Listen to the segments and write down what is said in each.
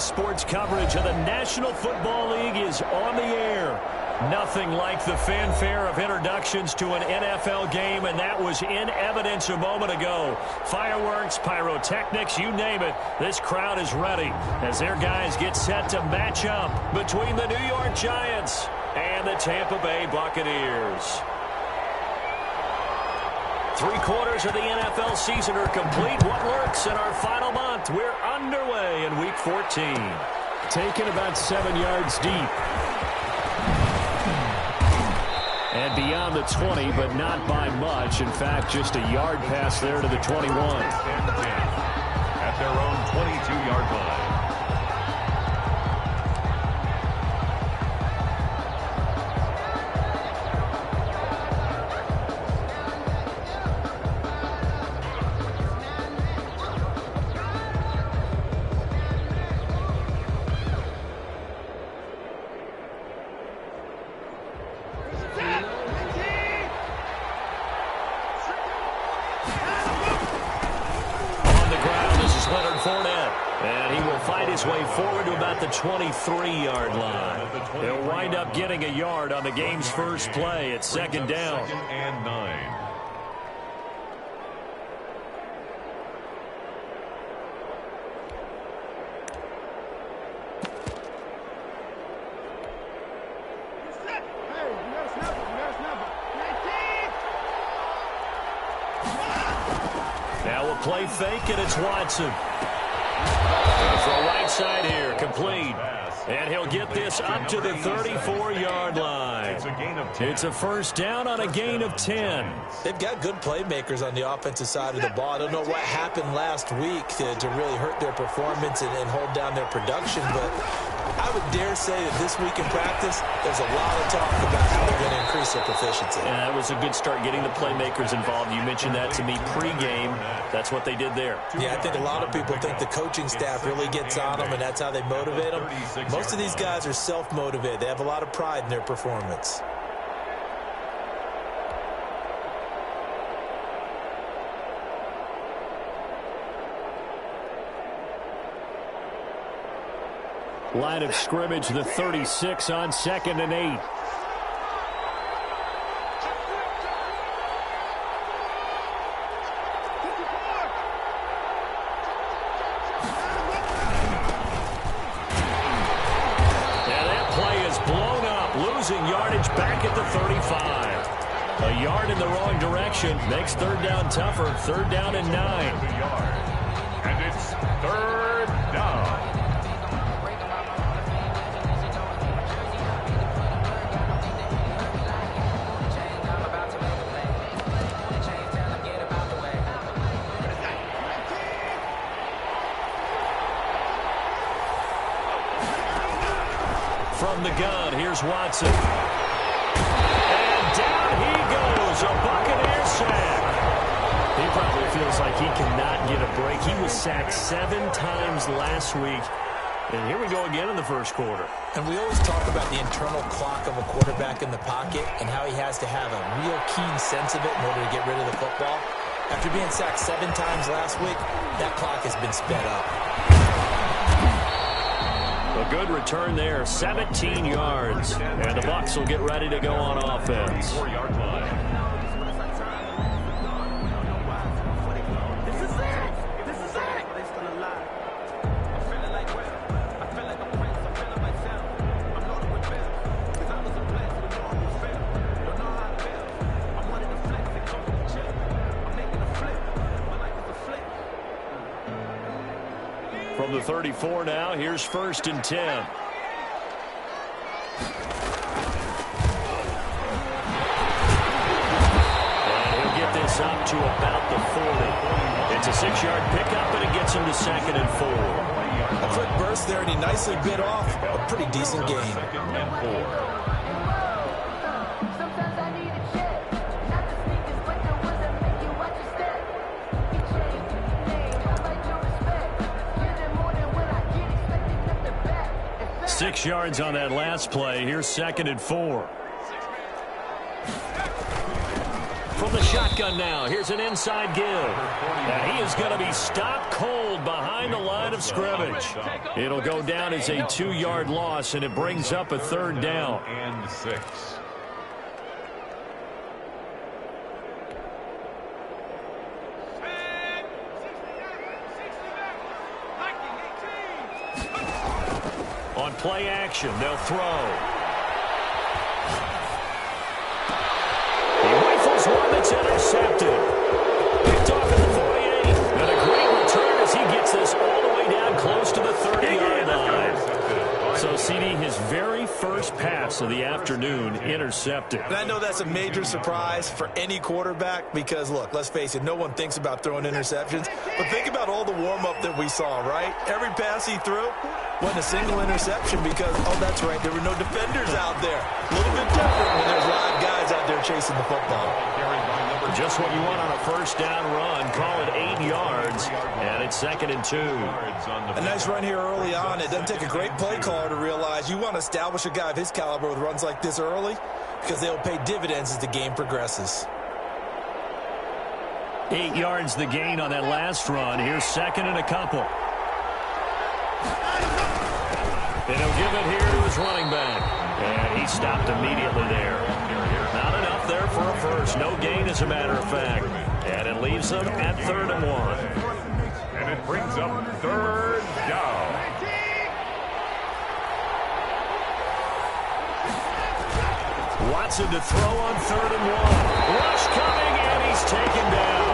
sports coverage of the National Football League is on the air. Nothing like the fanfare of introductions to an NFL game, and that was in evidence a moment ago. Fireworks, pyrotechnics, you name it. This crowd is ready as their guys get set to match up between the New York Giants and the Tampa Bay Buccaneers. 3/4 of the NFL season are complete. What lurks in our final month? We're underway in Week 14. Taken about 7 yards deep. And beyond the 20, but not by much. In fact, just a yard pass there to the 21. At their own 22-yard line. Way forward to about the 23-yard line. They'll wind up getting a yard on the game's first play at second down. 2nd and 9. Now we'll play fake, and it's Watson. From right side here, complete. And he'll get this up to the 34-yard line. It's a first down on a gain of 10. They've got good playmakers on the offensive side of the ball. I don't know what happened last week to really hurt their performance and hold down their production, but I would dare say that this week in practice, there's a lot of talk about how they're going to increase their proficiency. Yeah, that was a good start getting the playmakers involved. You mentioned that to me pregame. That's what they did there. Yeah, I think a lot of people think the coaching staff really gets on them, and that's how they motivate them. Most of these guys are self-motivated. They have a lot of pride in their performance. Line of scrimmage, the 36 on 2nd and 8. Yardage back at the 35. A yard in the wrong direction makes third down tougher. 3rd down and 9. And it's 3rd down. From the gun, here's Watson. And down he goes, a Buccaneer sack. He probably feels like he cannot get a break. He was sacked 7 times last week. And here we go again in the first quarter. And we always talk about the internal clock of a quarterback in the pocket and how he has to have a real keen sense of it in order to get rid of the football. After being sacked 7 times last week, that clock has been sped up. A good return there, 17 yards. And the Bucs will get ready to go on offense. 4-yard line. From the 34 now, here's 1st and 10. And he'll get this up to about the 40. It's a 6-yard pickup, and it gets him to 2nd and 4. A quick burst there, and he nicely bit off a pretty decent gain. 2nd and 4. Six yards on that last play. Here's 2nd and 4. from the shotgun now. Here's an inside give. And he is going to be stopped cold behind the line of scrimmage. It'll go down as a 2-yard loss, and it brings up a 3rd down. And 6. On play action, they'll throw. He rifles one that's intercepted. Picked off at the 48. And a great return as he gets this all the way down close to the 30-yard line. So, CD, his very first pass of the afternoon intercepted. And I know that's a major surprise for any quarterback because, look, let's face it, no one thinks about throwing interceptions. But think about all the warm-up that we saw, right? Every pass he threw wasn't a single interception because, oh, that's right, there were no defenders out there. A little bit different when there's live guys out there chasing the football. Just what you want on a first down run. Call it 8 yards, and it's 2nd and 2. A nice run here early on. It doesn't take a great play caller to realize you want to establish a guy of his caliber with runs like this early because they'll pay dividends as the game progresses. 8 yards the gain on that last run. Here's 2nd and a couple. And he'll give it here to his running back. And he stopped immediately there. Not enough there for a first. No gain, as a matter of fact. And it leaves them at 3rd and 1. And it brings up 3rd down. Watson to throw on 3rd and 1. Rush coming, and he's taken down.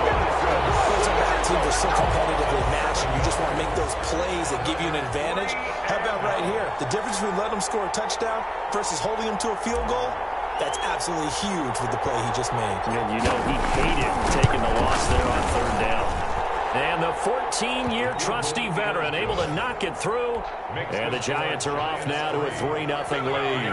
Those are bad teams are so competitively matched, and you just want to make those plays that give you an advantage. How about right here? The difference between letting them score a touchdown versus holding them to a field goal, that's absolutely huge with the play he just made. And you know he hated taking the loss there on 3rd down. And the 14-year trusty veteran able to knock it through. And the Giants are off now to a 3-0 lead.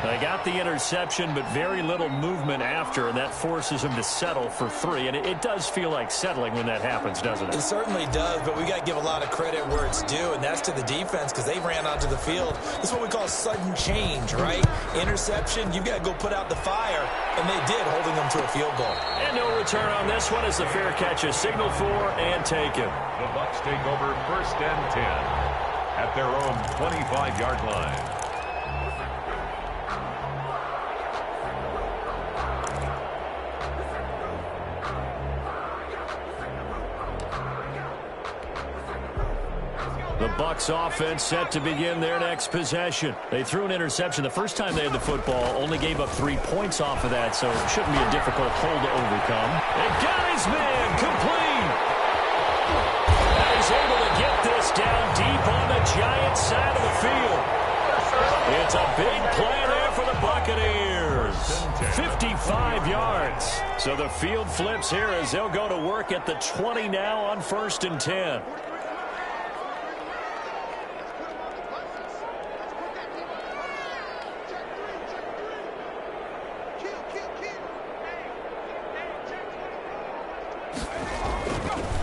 They got the interception, but very little movement after, and that forces them to settle for 3. And it does feel like settling when that happens, doesn't it? It certainly does, but we got to give a lot of credit where it's due, and that's to the defense because they ran onto the field. This is what we call sudden change, right? Interception, you've got to go put out the fire, and they did, holding them to a field goal. And no return on this one as the fair catch is signaled for and taken. The Bucs take over 1st and 10 at their own 25-yard line. The Bucs offense set to begin their next possession. They threw an interception the first time they had the football, only gave up 3 points off of that, so it shouldn't be a difficult hole to overcome. And got his man complete. And he's able to get this down deep on the Giants side of the field. It's a big play there for the Buccaneers. 55 yards. So the field flips here as they'll go to work at the 20 now on 1st and 10.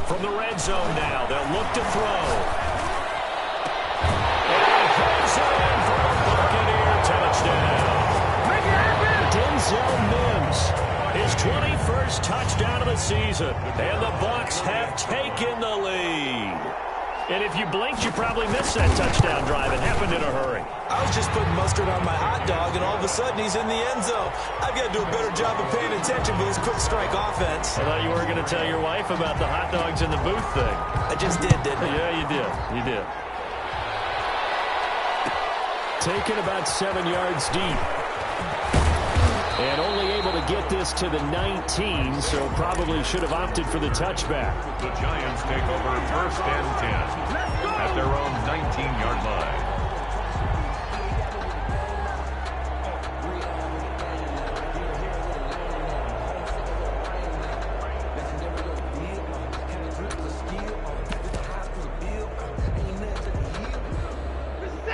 From the red zone now, they'll look to throw. And he goes in for a Buccaneer touchdown. Make it happen! Denzel Mims, his 21st touchdown of the season. And the Bucs have taken the lead. And if you blinked, you probably missed that touchdown drive. It happened in a hurry. I was just putting mustard on my hot dog, and all of a sudden he's in the end zone. I've got to do a better job of paying attention for this quick strike offense. I thought you were going to tell your wife about the hot dogs in the booth thing. I just did, didn't I? Yeah, you did. You did. Taken about 7 yards deep. And only able to get this to the 19, so probably should have opted for the touchback. The Giants take over 1st and 10 at their own 19-yard line.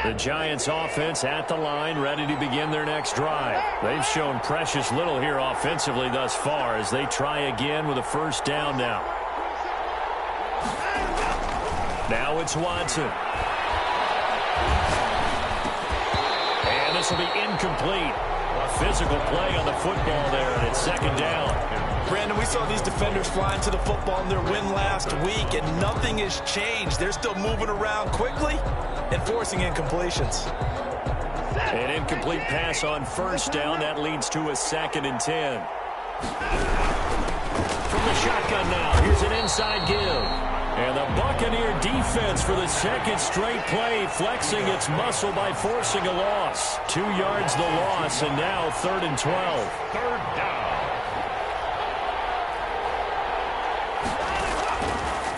The Giants offense at the line, ready to begin their next drive. They've shown precious little here offensively thus far as they try again with a 1st down now. Now it's Watson. And this will be incomplete. Physical play on the football there, and it's second down. Brandon, we saw these defenders flying to the football in their win last week, and nothing has changed. They're still moving around quickly and forcing incompletions. An incomplete pass on first down. That leads to a 2nd and 10. From the shotgun now, here's an inside give. And the Buccaneer defense for the second straight play, flexing its muscle by forcing a loss. 2 yards the loss, and now 3rd and 12. Third down.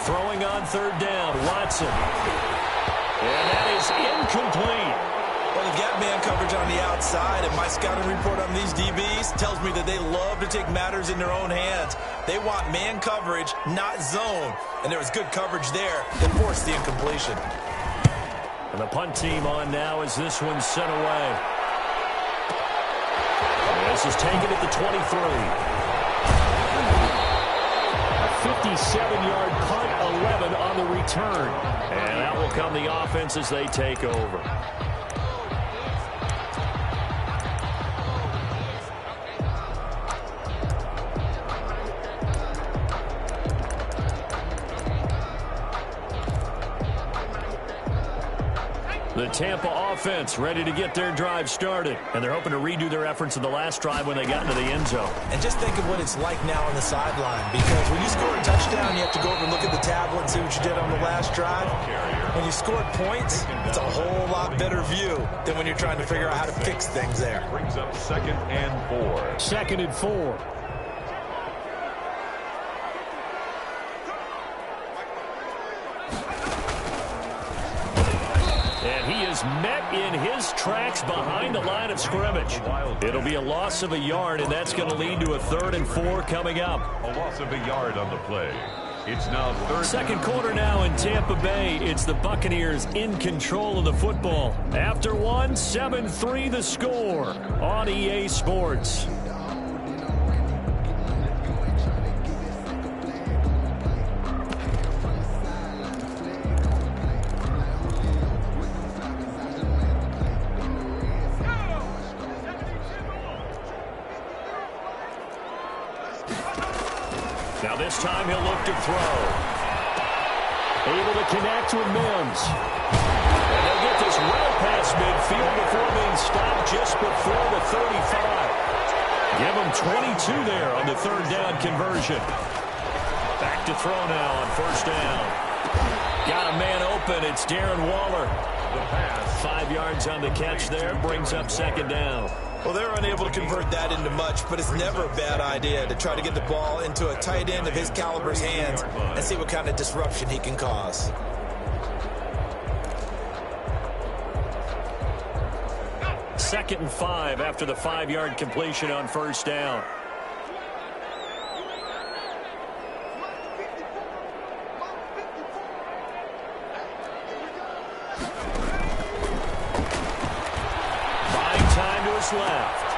Throwing on 3rd down, Watson. And that is incomplete. Well, they've got man coverage on the outside, and my scouting report on these DBs tells me that they love to take matters in their own hands. They want man coverage, not zone. And there was good coverage there that forced the incompletion. And the punt team on now as this one's sent away. This is taken at the 23. A 57-yard punt, 11 on the return. And that will come the offense as they take over. The Tampa offense ready to get their drive started. And they're hoping to redo their efforts in the last drive when they got into the end zone. And just think of what it's like now on the sideline. Because when you score a touchdown, you have to go over and look at the tablet and see what you did on the last drive. When you scored points, it's a whole lot better view than when you're trying to figure out how to fix things there. Brings up 2nd and 4. 2nd and 4. And he is met in his tracks behind the line of scrimmage. It'll be a loss of a yard, and that's going to lead to a 3rd and 4 coming up. A loss of a yard on the play. It's now 3rd. Second quarter now in Tampa Bay. It's the Buccaneers in control of the football. After one, 7-3 the score on EA Sports. Now this time he'll look to throw. Able to connect with Mims. And they'll get this well past midfield before being stopped just before the 35. Give them 22 there on the 3rd down conversion. Back to throw now on 1st down. Got a man open. It's Darren Waller. The pass. 5 yards on the catch there. Brings up 2nd down. Well, they're unable to convert that into much, but it's never a bad idea to try to get the ball into a tight end of his caliber's hands and see what kind of disruption he can cause. Second and 5 after the 5-yard completion on 1st down. Left.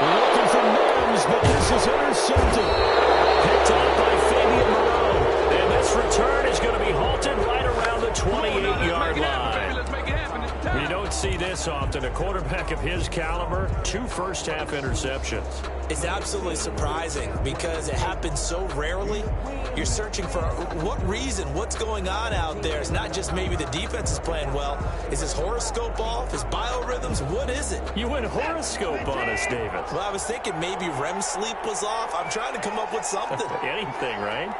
Looking for Mims, but this is intercepted. Picked up by Fabian Moreau. And this return is going to be halted right around the 28-yard line. You don't see this often. A quarterback of his caliber, 2 first-half interceptions. It's absolutely surprising because it happens so rarely. You're searching for what reason, what's going on out there. It's not just maybe the defense is playing well. Is his horoscope off? His biorhythms? What is it? You went horoscope on us, David. Well, I was thinking maybe REM sleep was off. I'm trying to come up with something. Anything, right?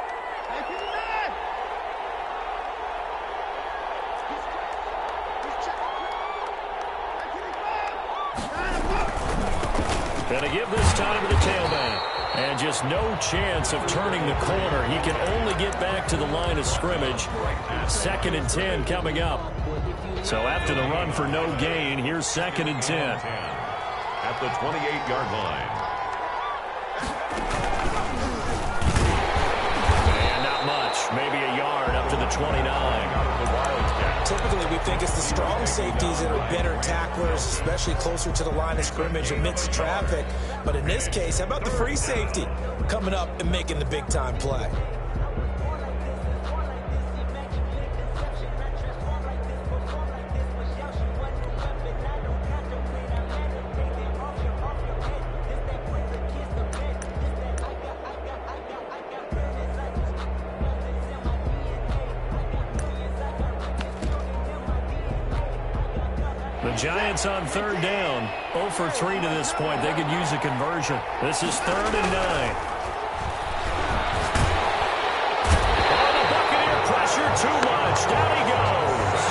Going to give this time to the tailback. And just no chance of turning the corner. He can only get back to the line of scrimmage. 2nd and 10 coming up. So after the run for no gain, here's 2nd and 10. At the 28-yard line. And not much. Maybe a yard up to the 29. Typically, we think it's the strong safeties that are better tacklers, especially closer to the line of scrimmage amidst traffic. But in this case, how about the free safety coming up and making the big-time play? The Giants on third down. 0 for 3 to this point. They could use a conversion. This is 3rd and 9. Oh, the Buccaneer pressure too much. Down he goes.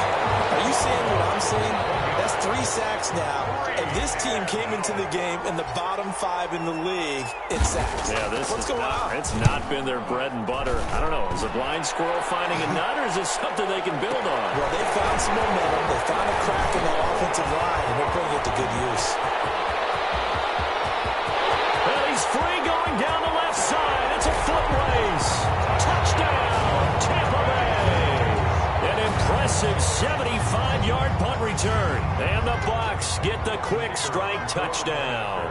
Are you seeing what I'm seeing? That's 3 sacks now. And this team came into the game in the bottom 5 in the league in sacks. Yeah, What's going on? It's not been their bread and butter. I don't know. Is a blind squirrel finding a nut, or is this something they can build on? Well, they found some momentum. They found a crack in that offensive line, and they're putting it to good use. Well, he's free going down the left side. It's a foot race. Touchdown, Tampa Bay. An impressive 75-yard punt return. And the Bucs get the quick strike touchdown.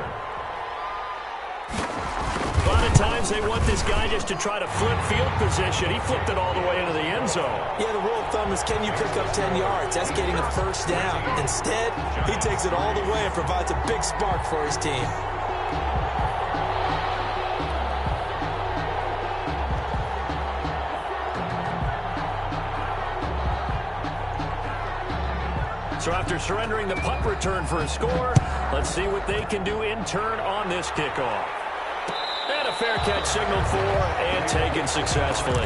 A lot of times they want this guy just to try to flip field position. He flipped it all the way into the end zone. Yeah, the rule of thumb is, can you pick up 10 yards? That's getting a first down. Instead, he takes it all the way and provides a big spark for his team. So after surrendering the punt return for a score, let's see what they can do in turn on this kickoff. And a fair catch signaled for and taken successfully.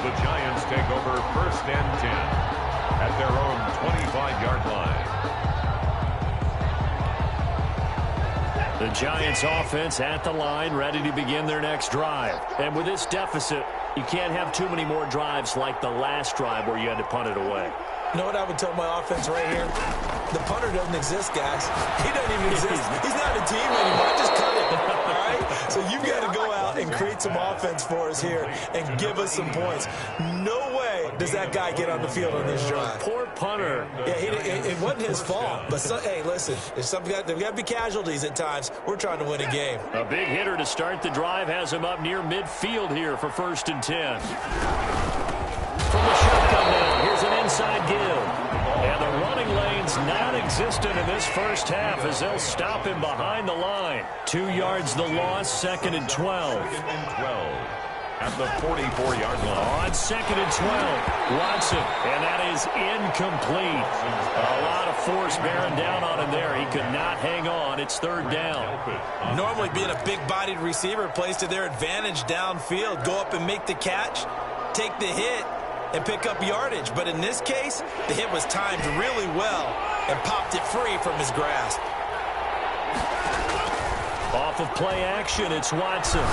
The Giants take over 1st and 10 at their own 25-yard line. The Giants offense at the line, ready to begin their next drive. And with this deficit, you can't have too many more drives like the last drive where you had to punt it away. You know what I would tell my offense right here? The punter doesn't exist, guys. He doesn't even exist. He's not a team anymore. Just cut it, all right? So you've got to go out and create some offense for us here and give us some points. No way does that guy get on the field on this drive. Poor punter. Yeah, it wasn't his fault. But, hey, listen, there's got to be casualties at times. We're trying to win a game. A big hitter to start the drive has him up near midfield here for 1st and 10. From the shotgun now, here's an inside give. And the running lane's non-existent in this first half as they'll stop him behind the line. 2 yards the loss, 2nd and 12. 2nd and 12 at the 44-yard line. On 2nd and 12, Watson, and that is incomplete. A lot of force bearing down on him there. He could not hang on. It's 3rd down. Normally being a big-bodied receiver plays to their advantage downfield. Go up and make the catch, take the hit, and pick up yardage. But in this case, the hit was timed really well and popped it free from his grasp. Off of play action, it's Watson.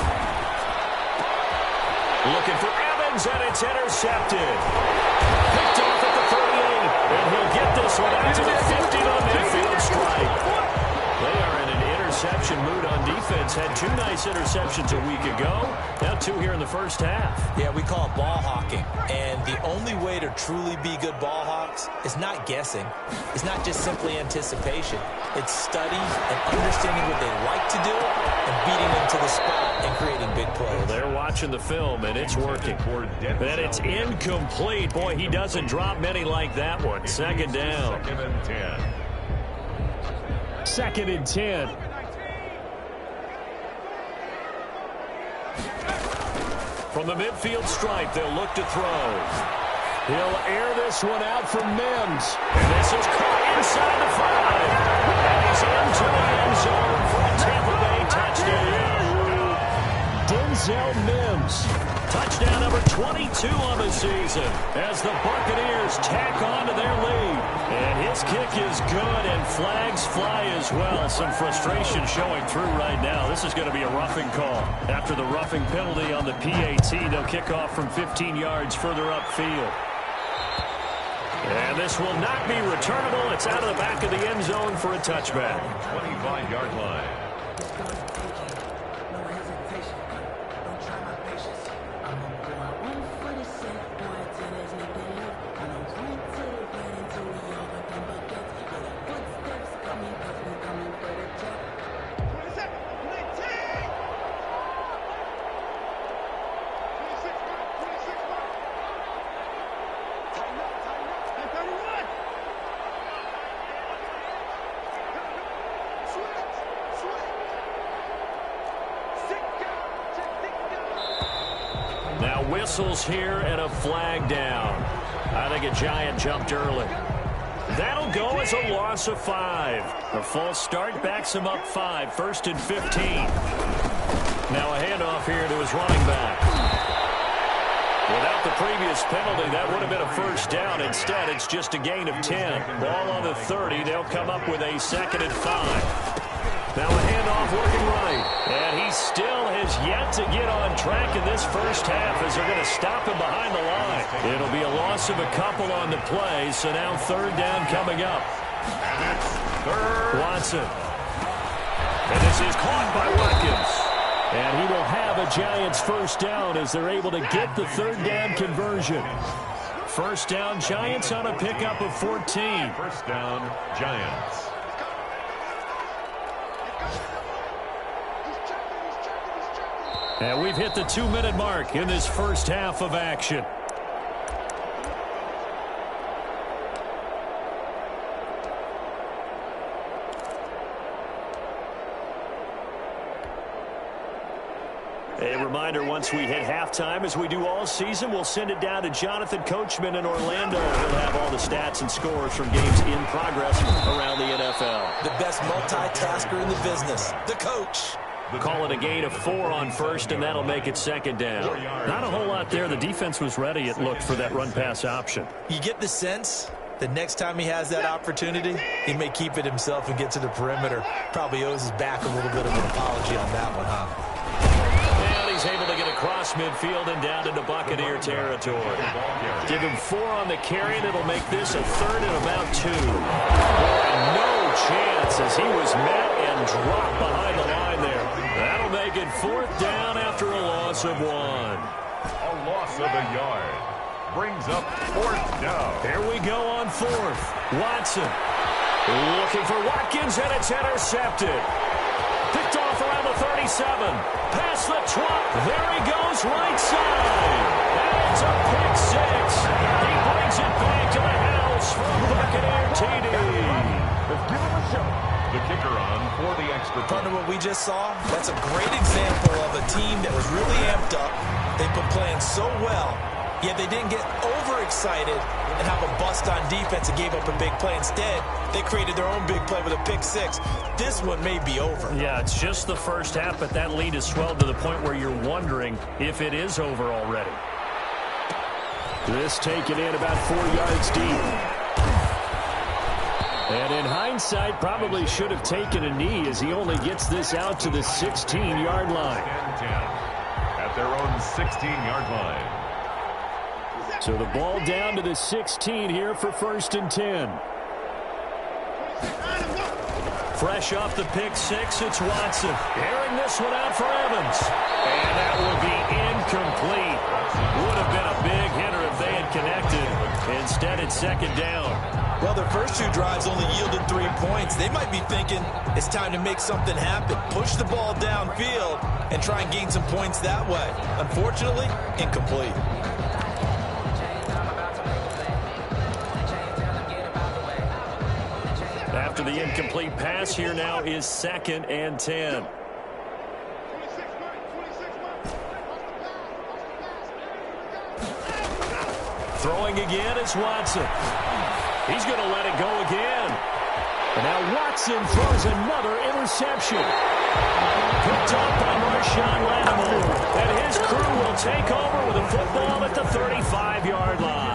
Looking for Evans, and it's intercepted. Picked off at the 38, and he'll get this one out to the 50 on midfield strike. They are in an interception mood on defense. Had 2 nice interceptions a week ago. Now 2 here in the first half. Yeah, we call it ball hawking. And the only way to truly be good ball hawks is not guessing. It's not just simply anticipation. It's study and understanding what they like to do and beating them to the spot and creating big plays. Well, they're watching the film, and it's working. And it's incomplete. Boy, he doesn't drop many like that one. 2nd down. 2nd and 10. 2nd and 10. From the midfield stripe, they'll look to throw. He'll air this one out for Mims. And this is caught inside the 5. And he's into the end zone for a Tampa Bay touchdown. Denzel Mims. Touchdown number 22 on the season as the Buccaneers tack on to their lead. And his kick is good, and flags fly as well. Some frustration showing through right now. This is going to be a roughing call. After the roughing penalty on the PAT, they'll kick off from 15 yards further upfield. And this will not be returnable. It's out of the back of the end zone for a touchback. 25-yard line. Whistles here and a flag down. I think a Giant jumped early. That'll go as a loss of 5. The false start backs him up 5, 1st and 15. Now a handoff here to his running back. Without the previous penalty, that would have been a first down. Instead, it's just a gain of 10. Ball on the 30. They'll come up with a 2nd and 5. Now a handoff working right. And he still has yet to get on track in this first half as they're going to stop him behind the line. It'll be a loss of a couple on the play, so now 3rd down coming up. And it's 3rd. Watson. And this is caught by Watkins. And he will have a Giants first down as they're able to get the 3rd down conversion. First down, Giants on a pickup of 14. First down, Giants. And we've hit the 2-minute mark in this first half of action. A reminder, once we hit halftime, as we do all season, we'll send it down to Jonathan Coachman in Orlando. He'll have all the stats and scores from games in progress around the NFL. The best multitasker in the business, the coach. Call it a gain of 4 on first, and that'll make it 2nd down. Not a whole lot there. The defense was ready, it looked, for that run-pass option. You get the sense the next time he has that opportunity, he may keep it himself and get to the perimeter. Probably owes his back a little bit of an apology on that one, huh? And he's able to get across midfield and down into Buccaneer territory. Give him 4 on the carry, and it'll make this a 3rd and about 2. Boy, no chance as he was met and dropped behind the line there. That'll make it 4th down after a loss of 1. A loss of a yard brings up 4th down. Here we go on 4th. Watson looking for Watkins, and it's intercepted. Picked off around the 37. Past the 12. There he goes, right side. And it's a pick 6. He brings it back to the house from the Buccaneer TD. Let's give him a shot. The kicker on for the extra point. Partner, what we just saw, that's a great example of a team that was really amped up. They've been playing so well, yet they didn't get overexcited and have a bust on defense and gave up a big play. Instead, they created their own big play with a pick 6. This one may be over. Yeah, it's just the first half, but that lead has swelled to the point where you're wondering if it is over already. This taken in about 4 yards deep. And in hindsight, probably should have taken a knee as he only gets this out to the 16-yard line. 10 at their own 16-yard line. So the ball down to the 16 here for 1st and 10. Fresh off the pick 6, it's Watson. Airing this one out for Evans. And that will be incomplete. Would have been a big hitter if they had connected. Instead, it's 2nd down. Well, their first 2 drives only yielded 3 points. They might be thinking it's time to make something happen. Push the ball downfield and try and gain some points that way. Unfortunately, incomplete. After the incomplete pass, here now is 2nd and 10. Throwing again, it's Watson. He's going to let it go again. And now Watson throws another interception. Picked up by Marshawn Lattimore. And his crew will take over with a football at the 35-yard line.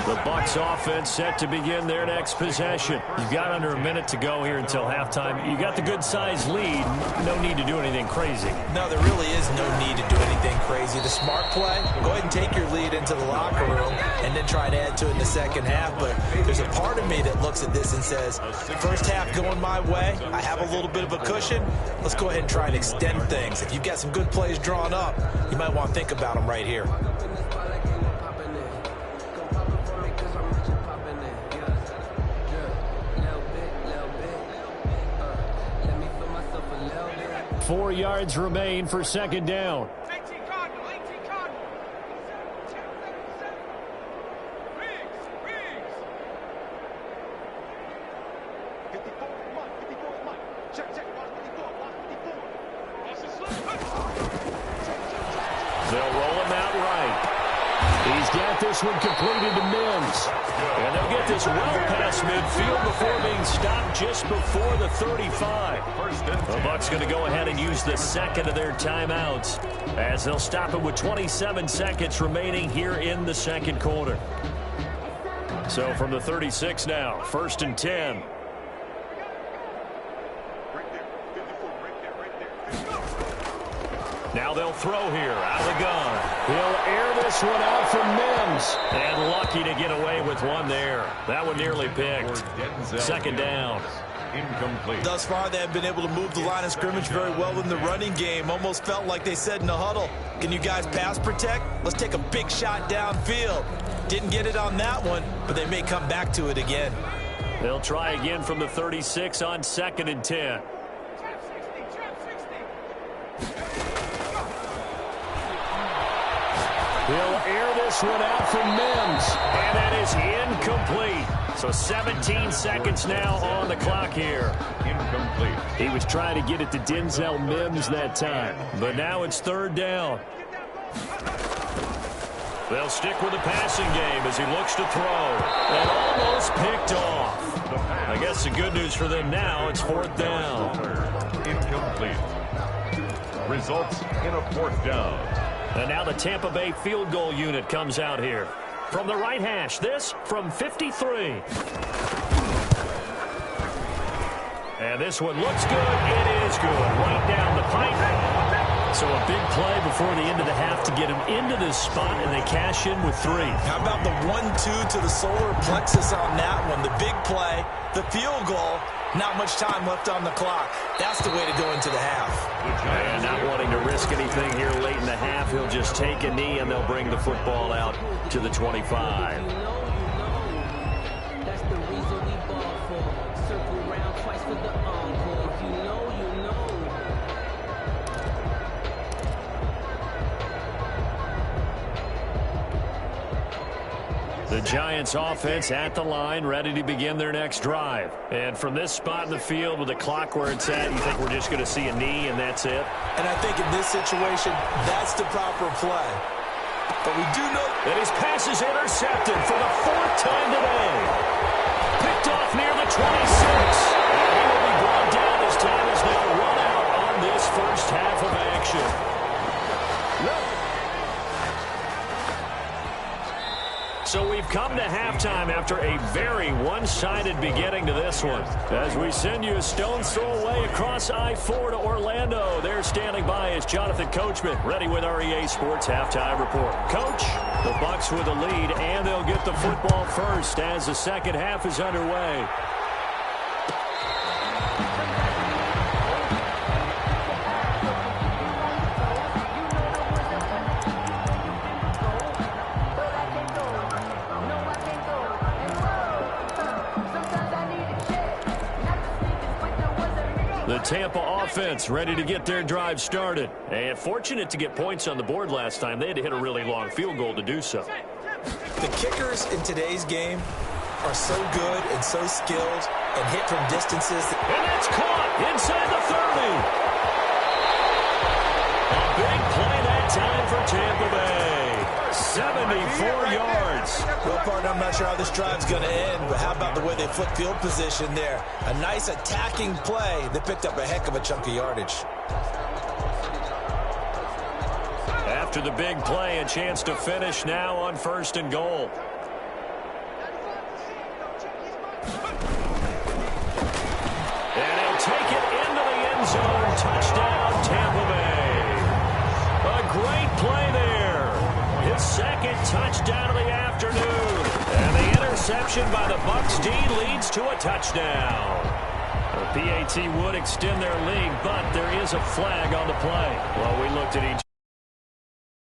The Bucs offense set to begin their next possession. You've got under a minute to go here until halftime. You got the good-sized lead. No need to do anything crazy. No, there really is no need to do anything crazy. The smart play, go ahead and take your lead into the locker room and then try and add to it in the second half. But there's a part of me that looks at this and says, first half going my way, I have a little bit of a cushion. Let's go ahead and try and extend things. If you've got some good plays drawn up, you might want to think about them right here. Four yards remain for 2nd down. They'll roll him out right. He's got this one completed to Mims. And they'll get this well past midfield before being stopped just before the 35. The Bucs going to go ahead and use the second of their timeouts as they'll stop it with 27 seconds remaining here in the second quarter. So from the 36 now, 1st and 10. Now they'll throw here out of the gun. He'll air this one out for Mims. And lucky to get away with one there. That one nearly picked. Second down. Incomplete. Thus far, they have been able to move the line of scrimmage very well in the running game. Almost felt like they said in the huddle, can you guys pass protect? Let's take a big shot downfield. Didn't get it on that one, but they may come back to it again. They'll try again from the 36 on 2nd and 10. He'll air this one out for Mims, and that is incomplete. So 17 seconds now on the clock here. Incomplete. He was trying to get it to Denzel Mims that time, but now it's 3rd down. They'll stick with the passing game as he looks to throw, and almost picked off. I guess the good news for them now, it's 4th down. Incomplete. Results in a 4th down. And now the Tampa Bay field goal unit comes out here. From the right hash, this from 53. And this one looks good. It is good. Right down the pipe. So a big play before the end of the half to get him into this spot, and they cash in with 3. How about the 1-2 to the solar plexus on that one? The big play, the field goal, not much time left on the clock. That's the way to go into the half. And not wanting to risk anything here late in the half, he'll just take a knee, and they'll bring the football out to the 25. That's the reason we ball for. Circle round twice for the encore. You know. The Giants offense at the line, ready to begin their next drive. And from this spot in the field with the clock where it's at, you think we're just going to see a knee and that's it? And I think in this situation, that's the proper play. But we do know that his pass is intercepted for the 4th time today. Picked off near the 26. And he will be brought down as time is now run out on this first half of action. So we've come to halftime after a very one-sided beginning to this one. As we send you a stone's throw away across I-4 to Orlando. There standing by is Jonathan Coachman, ready with our EA Sports Halftime Report. Coach, the Bucs with the lead, and they'll get the football first as the second half is underway. The Tampa offense ready to get their drive started. And fortunate to get points on the board last time. They had to hit a really long field goal to do so. the kickers in today's game are so good and so skilled and hit from distances. And that's caught inside the 30. A big play that time for Tampa Bay. 74 yards. Well, partner, I'm not sure how this drive's going to end, but how about the way they flip field position there? A nice attacking play. They picked up a heck of a chunk of yardage. After the big play, a chance to finish now on 1st and goal. And he'll take it into the end zone. Touchdown, Tampa Bay. A great play there. His second touchdown of the afternoon. And the interception by the Bucs D leads to a touchdown. The PAT would extend their lead, but there is a flag on the play. Well, we looked at each